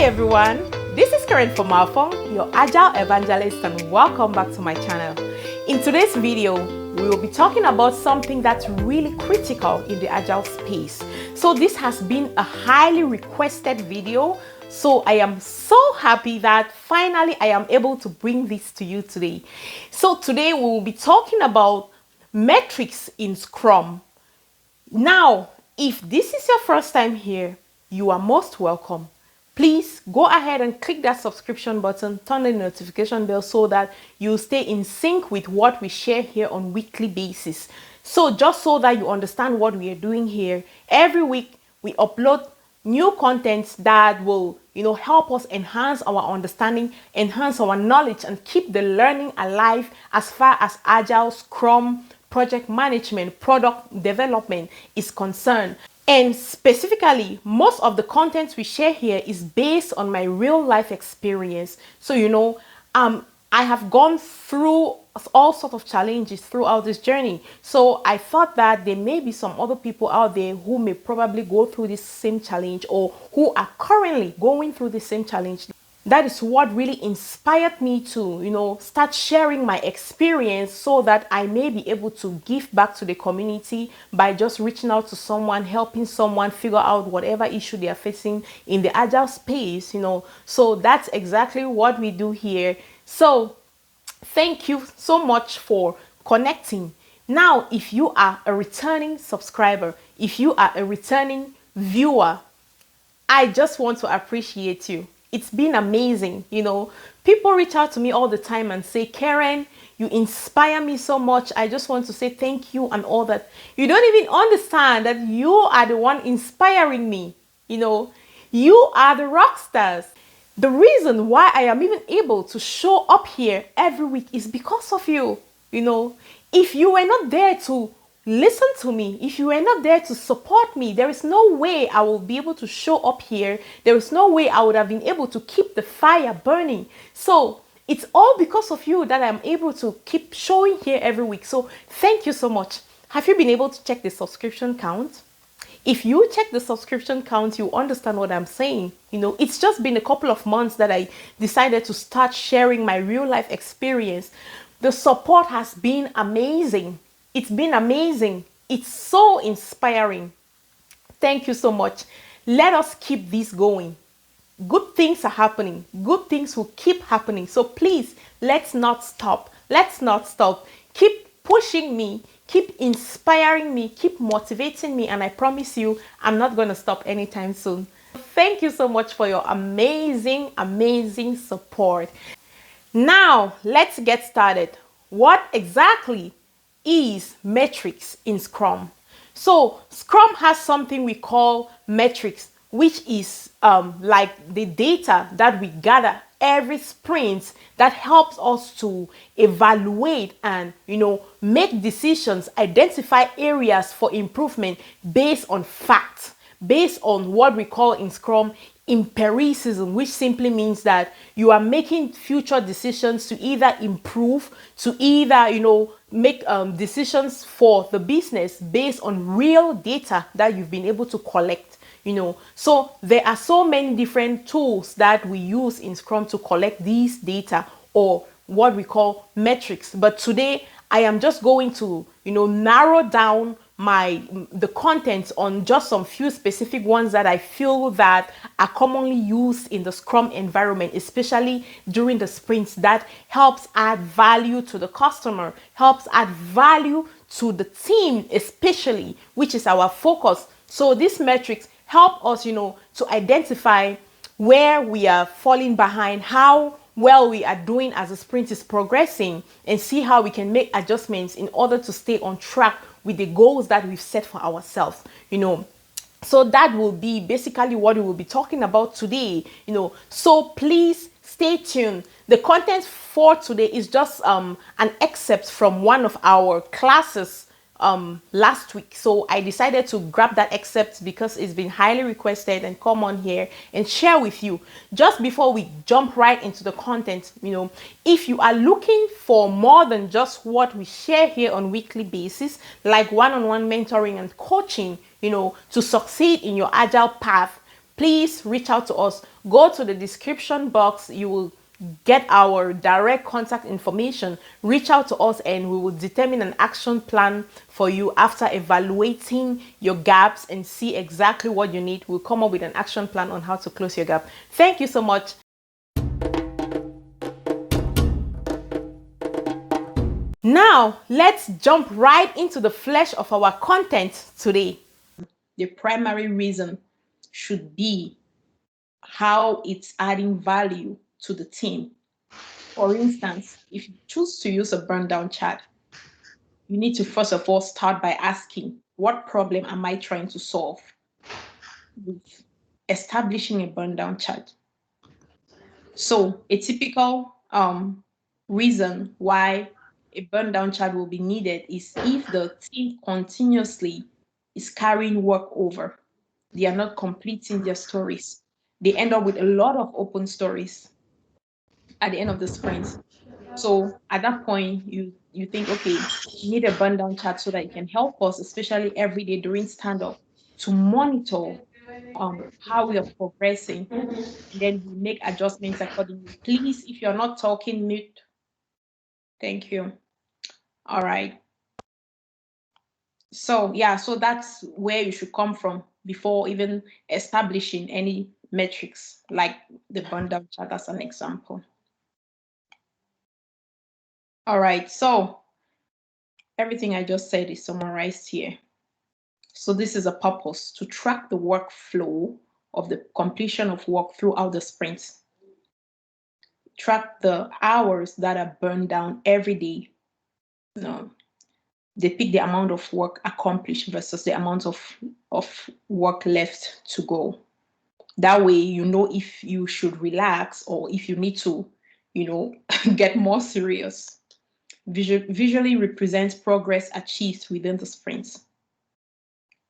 Hi everyone, this is Fomafung, your Agile Evangelist, and welcome back to my channel. In today's video, we will be talking about something that's really critical in the Agile space. So this has been a highly requested video, so I am so happy that finally I am able to bring this to you today. So today we will be talking about metrics in Scrum. Now, if this is your first time here, you are most welcome. Please go ahead and click that subscription button, turn on the notification bell so that you stay in sync with what we share here on weekly basis. So just so that you understand what we are doing here, every week we upload new contents that will, help us enhance our understanding, enhance our knowledge, and keep the learning alive as far as Agile, Scrum, project management, product development is concerned. And specifically, most of the content we share here is based on my real life experience. So, I have gone through all sorts of challenges throughout this journey. So I thought that there may be some other people out there who may probably go through this same challenge or who are currently going through the same challenge. That is what really inspired me to, start sharing my experience so that I may be able to give back to the community by just reaching out to someone, helping someone figure out whatever issue they are facing in the Agile space, So that's exactly what we do here. So thank you so much for connecting. Now, if you are a returning subscriber, if you are a returning viewer, I just want to appreciate you. It's been amazing. People reach out to me all the time and say, Karen, you inspire me so much. I just want to say thank you and all that. You don't even understand that you are the one inspiring me. You are the rock stars. The reason why I am even able to show up here every week is because of you. If you were not there to listen to me, if you were not there to support me, there is no way I will be able to show up here. There is no way I would have been able to keep the fire burning. So it's all because of you that I'm able to keep showing here every week. So thank you so much. Have you been able to check the subscription count? If you check the subscription count, you understand what I'm saying. It's just been a couple of months that I decided to start sharing my real life experience. The support has been amazing. It's been amazing. It's so inspiring. Thank you so much. Let us keep this going. Good things are happening. Good things will keep happening. So please, let's not stop. Let's not stop. Keep pushing me. Keep inspiring me. Keep motivating me. And I promise you, I'm not going to stop anytime soon. Thank you so much for your amazing, amazing support. Now, let's get started. What exactly is metrics in Scrum? So Scrum has something we call metrics, which is like the data that we gather every sprint that helps us to evaluate and make decisions, identify areas for improvement based on facts, based on what we call in Scrum empiricism, which simply means that you are making future decisions to either improve, to either make decisions for the business based on real data that you've been able to collect. So there are so many different tools that we use in Scrum to collect these data, or what we call metrics. But today I am just going to narrow down the contents on just some few specific ones that I feel that are commonly used in the Scrum environment, especially during the sprints, that helps add value to the customer, helps add value to the team, especially, which is our focus. So these metrics help us, to identify where we are falling behind, how well we are doing as the sprint is progressing, and see how we can make adjustments in order to stay on track with the goals that we've set for ourselves. So that will be basically what we will be talking about today. So please stay tuned. The content for today is just an excerpt from one of our classes last week. So I decided to grab that excerpt because it's been highly requested and come on here and share with you. Just before we jump right into the content, if you are looking for more than just what we share here on weekly basis, like one-on-one mentoring and coaching, to succeed in your Agile path, please reach out to us. go to the description box. You will get our direct contact information, reach out to us, and we will determine an action plan for you after evaluating your gaps and see exactly what you need. We'll come up with an action plan on how to close your gap. Thank you so much. Now, let's jump right into the flesh of our content today. The primary reason should be how it's adding value to the team. For instance, if you choose to use a Burndown chart, you need to first of all start by asking, what problem am I trying to solve with establishing a Burndown chart? So a typical reason why a Burndown chart will be needed is if the team continuously is carrying work over. They are not completing their stories. They end up with a lot of open stories at the end of the sprint. So at that point, you think, okay, you need a Burndown chart so that it can help us, especially every day during stand-up, to monitor how we are progressing. Then we make adjustments accordingly. Please, if you're not talking, mute. Thank you. All right. So yeah, so that's where you should come from before even establishing any metrics like the Burndown chart as an example. All right, so everything I just said is summarized here. So this is a purpose to track the workflow of the completion of work throughout the sprint. Track the hours that are burned down every day. No, they pick the amount of work accomplished versus the amount of work left to go. That way, you know if you should relax or if you need to, get more serious. Visually represents progress achieved within the sprint.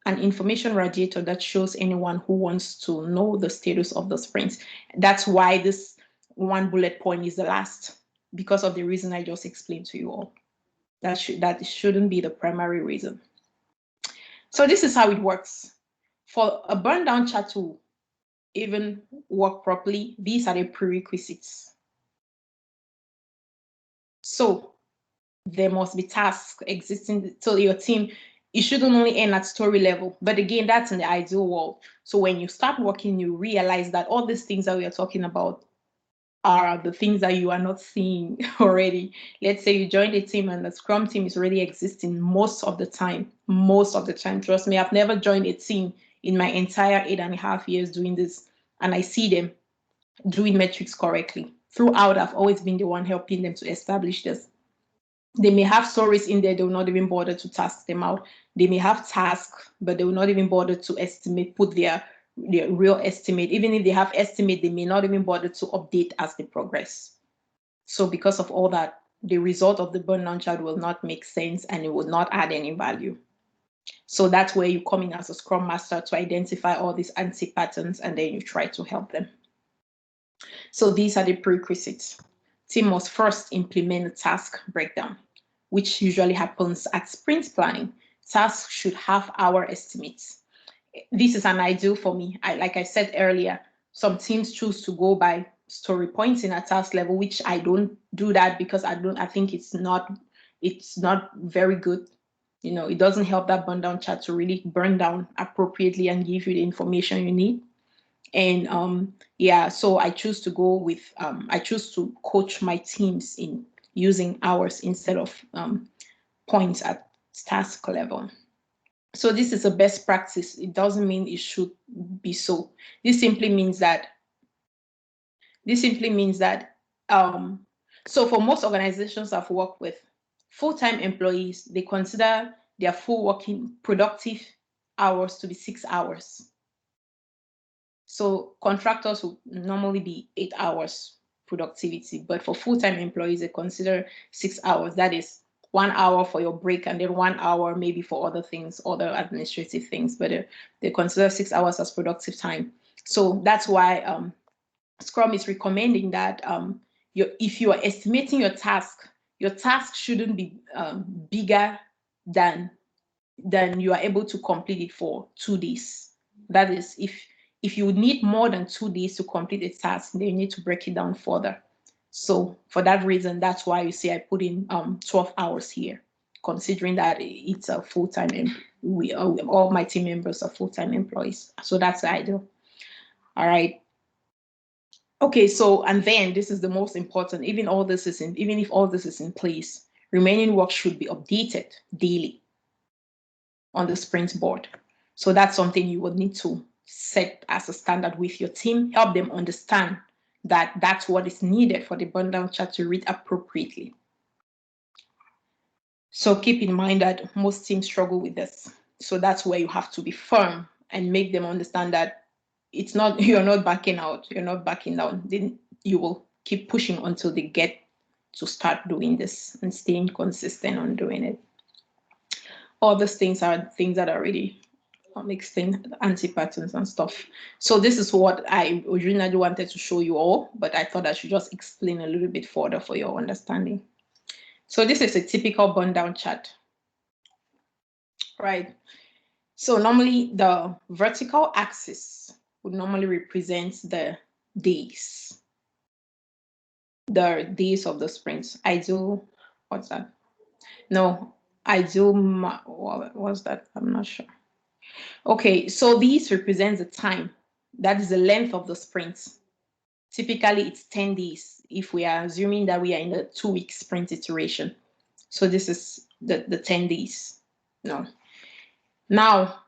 An information radiator that shows anyone who wants to know the status of the sprint. That's why this one bullet point is the last, because of the reason I just explained to you all. That shouldn't be the primary reason. So this is how it works. For a Burndown chart to even work properly, these are the prerequisites. So there must be tasks existing. So your team, it shouldn't only end at story level. But again, that's in the ideal world. So when you start working, you realize that all these things that we are talking about are the things that you are not seeing already. Let's say you joined a team and the Scrum team is already existing most of the time. Most of the time, trust me, I've never joined a team in my entire 8.5 years doing this, and I see them doing metrics correctly. Throughout, I've always been the one helping them to establish this. They may have stories in there, they will not even bother to task them out. They may have tasks, but they will not even bother to estimate, put their real estimate. Even if they have estimate, they may not even bother to update as they progress. So because of all that, the result of the Burndown chart will not make sense and it will not add any value. So that's where you come in as a Scrum Master to identify all these anti-patterns and then you try to help them. So these are the prerequisites. Team must first implement a task breakdown, which usually happens at sprint planning. Tasks should have hour estimates. This is an ideal for me. Like I said earlier, some teams choose to go by story points in a task level, which I don't do that because I think it's not very good. It doesn't help that Burndown chart to really burn down appropriately and give you the information you need. And yeah, so I choose to go with I choose to coach my teams in using hours instead of points at task level. So this is a best practice. It doesn't mean it should be so. This simply means that so for most organizations I've worked with, full-time employees, they consider their full working productive hours to be 6 hours. So contractors will normally be 8 hours productivity, but for full-time employees, they consider 6 hours. That is 1 hour for your break and then 1 hour maybe for other things, other administrative things, but they consider 6 hours as productive time. So that's why Scrum is recommending that if you are estimating your task shouldn't be bigger than you are able to complete it for 2 days. That is, if if you need more than 2 days to complete a task, then you need to break it down further. So for that reason, that's why you see I put in 12 hours here, considering that it's a full-time, all my team members are full-time employees. So that's the ideal. All right. Okay, so, and then this is the most important, even if all this is in place, remaining work should be updated daily on the sprint board. So that's something you would need to set as a standard with your team, help them understand that that's what is needed for the Burndown Chart to read appropriately. So keep in mind that most teams struggle with this. So that's where you have to be firm and make them understand that it's not, you're not backing out, you're not backing down. Then you will keep pushing until they get to start doing this and staying consistent on doing it. All these things are things that are really mixing anti-patterns and stuff. So this is what I originally wanted to show you all, but I thought I should just explain a little bit further for your understanding. So this is a typical Burndown chart, right? So normally the vertical axis would normally represent the days of the sprints. Ideal, what's that? No, ideal, what was that? I'm not sure. Okay, so these represent the time. That is the length of the sprints. Typically, it's 10 days if we are assuming that we are in a 2-week sprint iteration. So this is the 10 days. No. Now,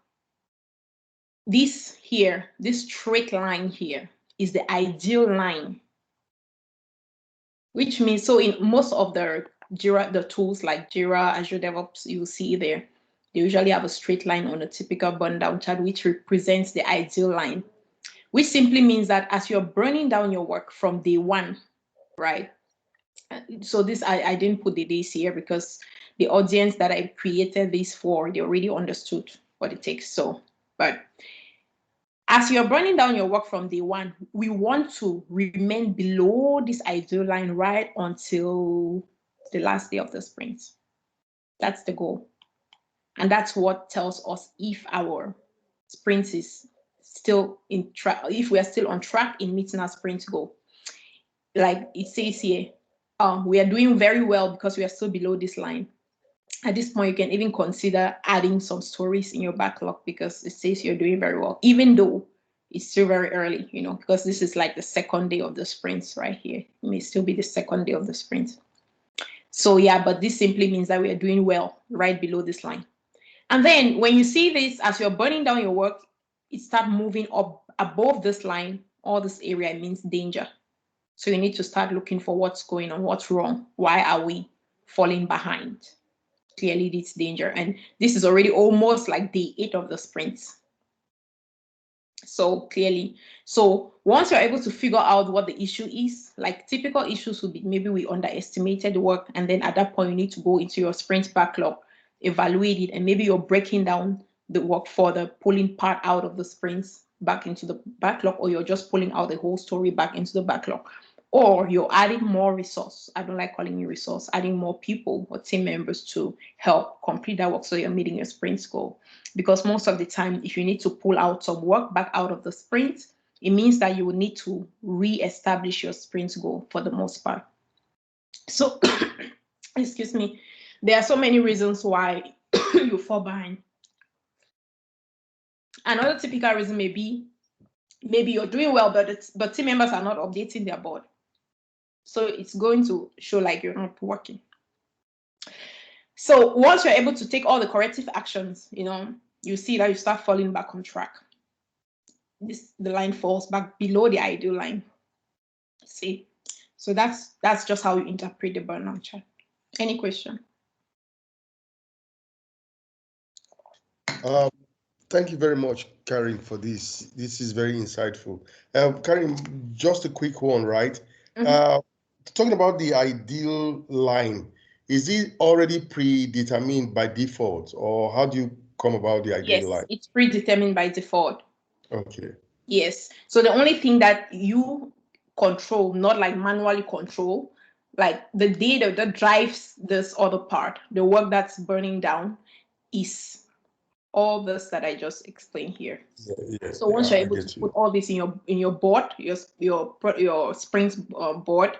this here, this straight line here is the ideal line, which means, so in most of the Jira, the tools like Jira, Azure DevOps, you'll see there, they usually have a straight line on a typical Burndown chart, which represents the ideal line, which simply means that as you're burning down your work from day one, right? So this, I didn't put the days here because the audience that I created this for, they already understood what it takes. So, but as you're burning down your work from day one, we want to remain below this ideal line right until the last day of the sprint. That's the goal. And that's what tells us if our sprint is still in track, if we are still on track in meeting our sprint goal. Like it says here, we are doing very well because we are still below this line. At this point, you can even consider adding some stories in your backlog because it says you're doing very well, even though it's still very early, because this is like the second day of the sprints right here. It may still be the second day of the sprint. So yeah, but this simply means that we are doing well right below this line. And then when you see this, as you're burning down your work, it starts moving up above this line, all this area means danger. So you need to start looking for what's going on, what's wrong, why are we falling behind? Clearly it's danger, and this is already almost like day 8 of the sprints. So clearly, so once you're able to figure out what the issue is, like typical issues would be maybe we underestimated work, and then at that point you need to go into your sprint backlog, evaluate it, and maybe you're breaking down the work further, pulling part out of the sprints back into the backlog, or you're just pulling out the whole story back into the backlog. Or you're adding more resource. I don't like calling it resource, adding more people or team members to help complete that work so you're meeting your sprint goal. Because most of the time, if you need to pull out some work back out of the sprint, it means that you will need to re-establish your sprint goal for the most part. So, excuse me, there are so many reasons why you fall behind. Another typical reason may be maybe you're doing well, but team members are not updating their board. So it's going to show like you're not working. So once you're able to take all the corrective actions, you see that you start falling back on track. The line falls back below the ideal line. See, so that's just how you interpret the Burndown chart. Any question? Thank you very much, Karen, for this. This is very insightful. Karen, just a quick one, right? Talking about the ideal line, is it already predetermined by default, or how do you come about the ideal line? Yes, it's predetermined by default. Okay. Yes. So the only thing that you control, not like manually control, like the data that drives this other part, the work that's burning down, is all this that I just explained here. So once Yeah, you're I able to get you. put all this in your board, your sprints board,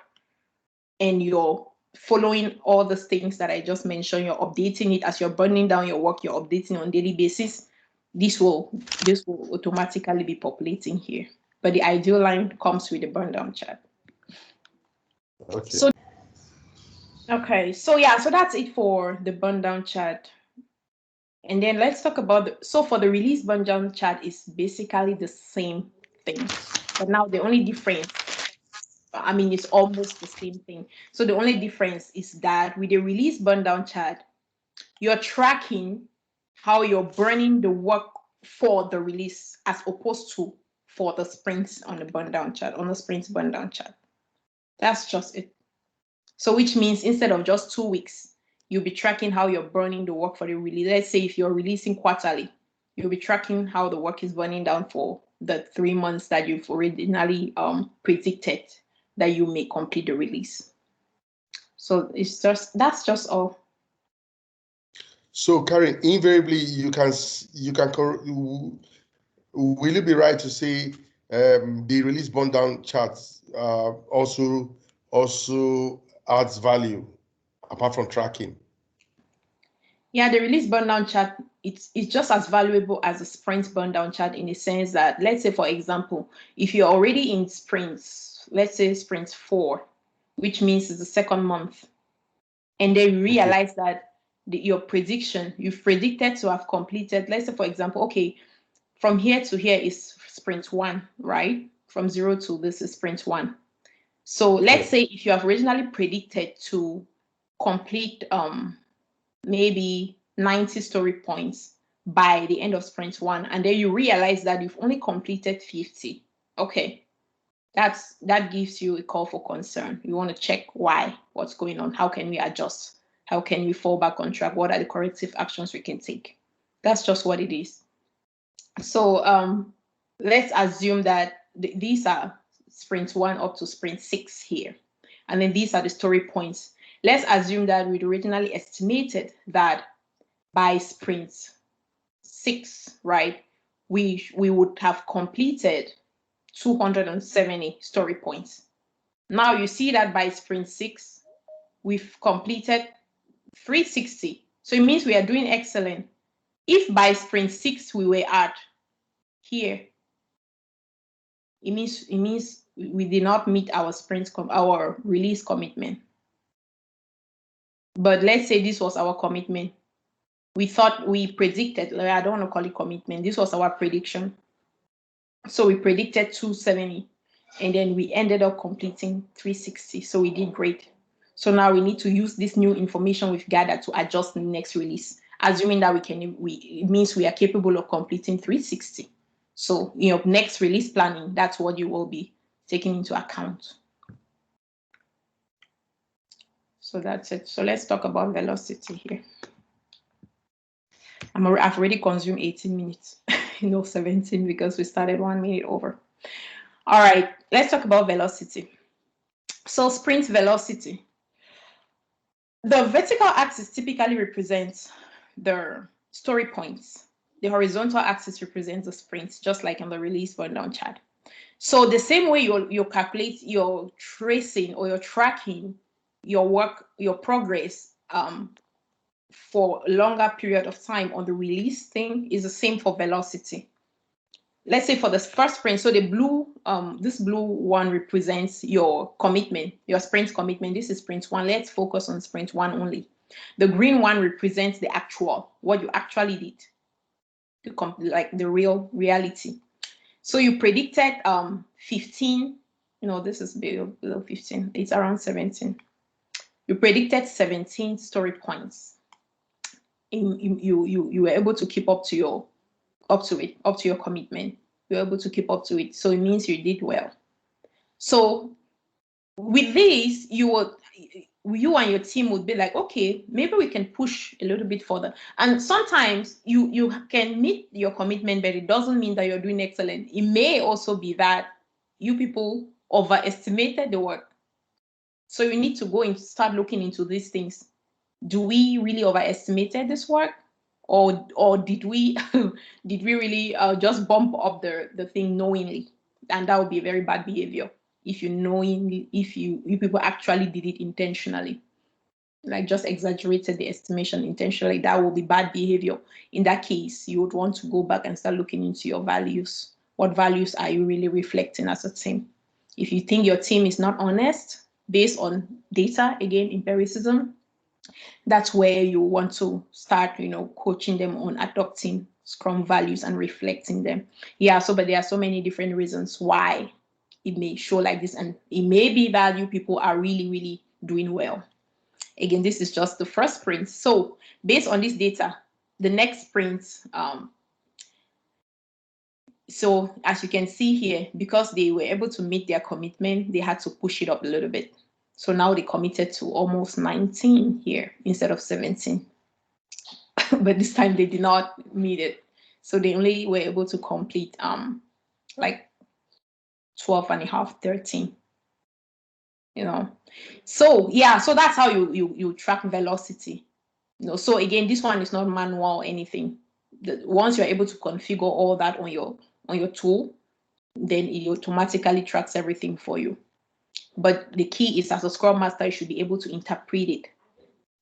and you're following all these things that I just mentioned, you're updating it as you're burning down your work, you're updating on daily basis, this will automatically be populating here. But the ideal line comes with the burndown chart. Okay. So okay, so yeah, so that's it for the burndown chart. And then let's talk about so for the release burndown chart is basically the same thing. But now the only difference, I mean, it's almost the same thing. So the only difference is that with the release burndown chart, you're tracking how you're burning the work for the release as opposed to for the sprints on the burndown chart, on the sprints burndown chart. That's just it. So which means instead of just 2 weeks, you'll be tracking how you're burning the work for the release. Let's say if you're releasing quarterly, you'll be tracking how the work is burning down for the 3 months that you've originally predicted that you may complete the release. So that's just all. So, Karen, invariably, will you be right to say the release burndown charts also adds value apart from tracking? Yeah, the release burndown chart, it's just as valuable as a sprint burndown chart in the sense that, let's say, for example, if you're already in sprints, let's say sprint 4, which means it's the second month, and then you realize that your prediction, you've predicted to have completed, let's say, for example, okay, from here to here is sprint 1, right? From 0 to this is sprint 1. So let's say if you have originally predicted to complete maybe 90 story points by the end of sprint 1, and then you realize that you've only completed 50. Okay, that gives you a call for concern. You want to check why, what's going on, how can we adjust, how can we fall back on track, what are the corrective actions we can take. That's just what it is. So let's assume that these are sprint 1 up to sprint 6 here, and then these are the story points. Let's assume that we'd originally estimated that by sprint 6, right, we would have completed 270 story points. Now you see that by sprint 6, we've completed 360. So it means we are doing excellent. If by sprint 6 we were at here, it means we did not meet our our release commitment. But let's say this was our commitment. We thought, we predicted, I don't want to call it commitment, this was our prediction. So we predicted 270, and then we ended up completing 360. So we did great. So now we need to use this new information we've gathered to adjust the next release, assuming that it means we are capable of completing 360. So next release planning, that's what you will be taking into account. So that's it. So let's talk about velocity here. I've already consumed 18 minutes, 17, because we started 1 minute over. All right, let's talk about velocity. So sprint velocity. The vertical axis typically represents the story points. The horizontal axis represents the sprints, just like in the release burndown chart. So the same way you calculate, you're tracing or you're tracking your work, your progress for a longer period of time on the release thing is the same for velocity. Let's say for the first sprint, so the blue, this blue one represents your commitment, your sprint commitment. This is sprint 1. Let's focus on sprint 1 only. The green one represents the actual, what you actually did, like the reality. So you predicted 15, this is below 15, it's around 17. You predicted 17 story points. You were able to keep up to your commitment. You're able to keep up to it. So it means you did well. So with this, you and your team would be like, okay, maybe we can push a little bit further. And sometimes you can meet your commitment, but it doesn't mean that you're doing excellent. It may also be that you people overestimated the work. So you need to go and start looking into these things. Do we really overestimated this work? or did we did we really just bump up the thing knowingly? And that would be a very bad behavior if you people actually did it intentionally, like just exaggerated the estimation intentionally. That will be bad behavior. In that case, you would want to go back and start looking into your values. What values are you really reflecting as a team? If you think your team is not honest based on data, again, empiricism, that's where you want to start, coaching them on adopting Scrum values and reflecting them. Yeah, but there are so many different reasons why it may show like this, and it may be that you people are really, really doing well. Again, this is just the first sprint. So based on this data, the next sprint, so as you can see here, because they were able to meet their commitment, they had to push it up a little bit. So now they committed to almost 19 here instead of 17. But this time they did not meet it. So they only were able to complete like 12 and a half, 13. So yeah, so that's how you track velocity. So again, this one is not manual or anything. Once you're able to configure all that on your tool, then it automatically tracks everything for you. But the key is, as a Scrum Master, you should be able to interpret it,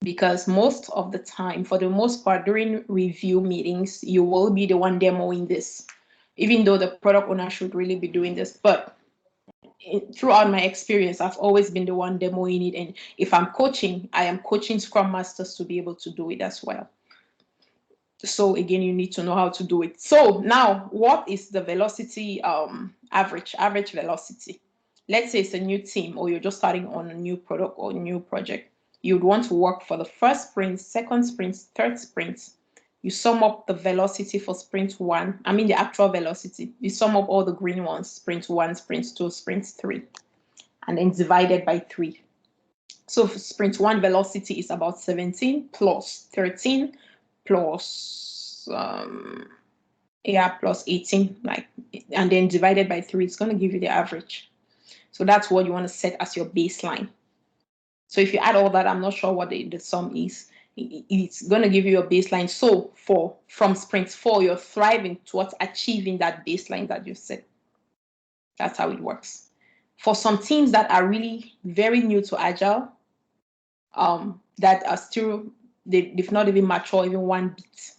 because most of the time, for the most part, during review meetings, you will be the one demoing this, even though the product owner should really be doing this. But throughout my experience, I've always been the one demoing it. And if I'm coaching, I am coaching Scrum Masters to be able to do it as well. So again, you need to know how to do it. So now, what is the velocity average velocity? Let's say it's a new team, or you're just starting on a new product or new project. You'd want to work for the first sprint, second sprint, third sprint. You sum up the velocity for sprint 1. I mean the actual velocity. You sum up all the green ones, sprint 1, sprint 2, sprint 3, and then divided by 3. So for sprint 1 velocity is about 17 plus 13 plus plus 18, and then divided by 3. It's going to give you the average. So that's what you want to set as your baseline. So if you add all that, I'm not sure what the sum is. It's going to give you a baseline. So from sprint 4, you're thriving towards achieving that baseline that you set. That's how it works. For some teams that are really very new to Agile, that are still, they've not even matured even one bit,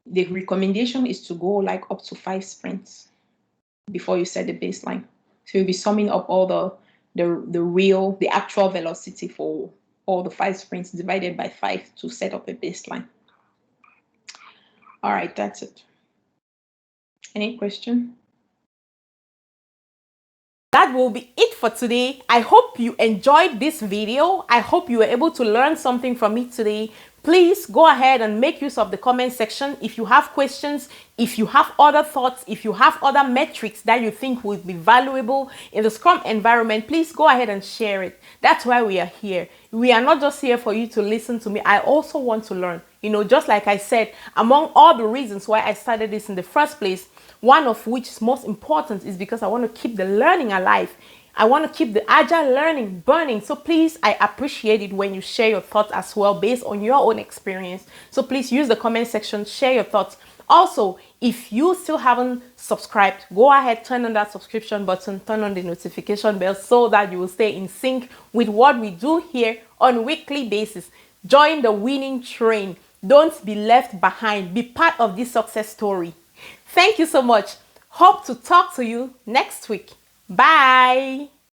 the recommendation is to go up to 5 sprints before you set the baseline. So you'll be summing up all the actual velocity for all the 5 sprints divided by 5 to set up a baseline. All right, that's it. Any question? That will be it for today. I hope you enjoyed this video. I hope you were able to learn something from it today. Please go ahead and make use of the comment section if you have questions, if you have other thoughts, if you have other metrics that you think would be valuable in the Scrum environment. Please go ahead and share it. That's why we are here. We are not just here for you to listen to me. I also want to learn. Just like I said, among all the reasons why I started this in the first place, one of which is most important is because I want to keep the learning alive. I want to keep the agile learning burning. So please, I appreciate it when you share your thoughts as well based on your own experience. So please use the comment section, share your thoughts. Also, if you still haven't subscribed, go ahead, turn on that subscription button, turn on the notification bell so that you will stay in sync with what we do here on a weekly basis. Join the winning train. Don't be left behind. Be part of this success story. Thank you so much. Hope to talk to you next week. Bye.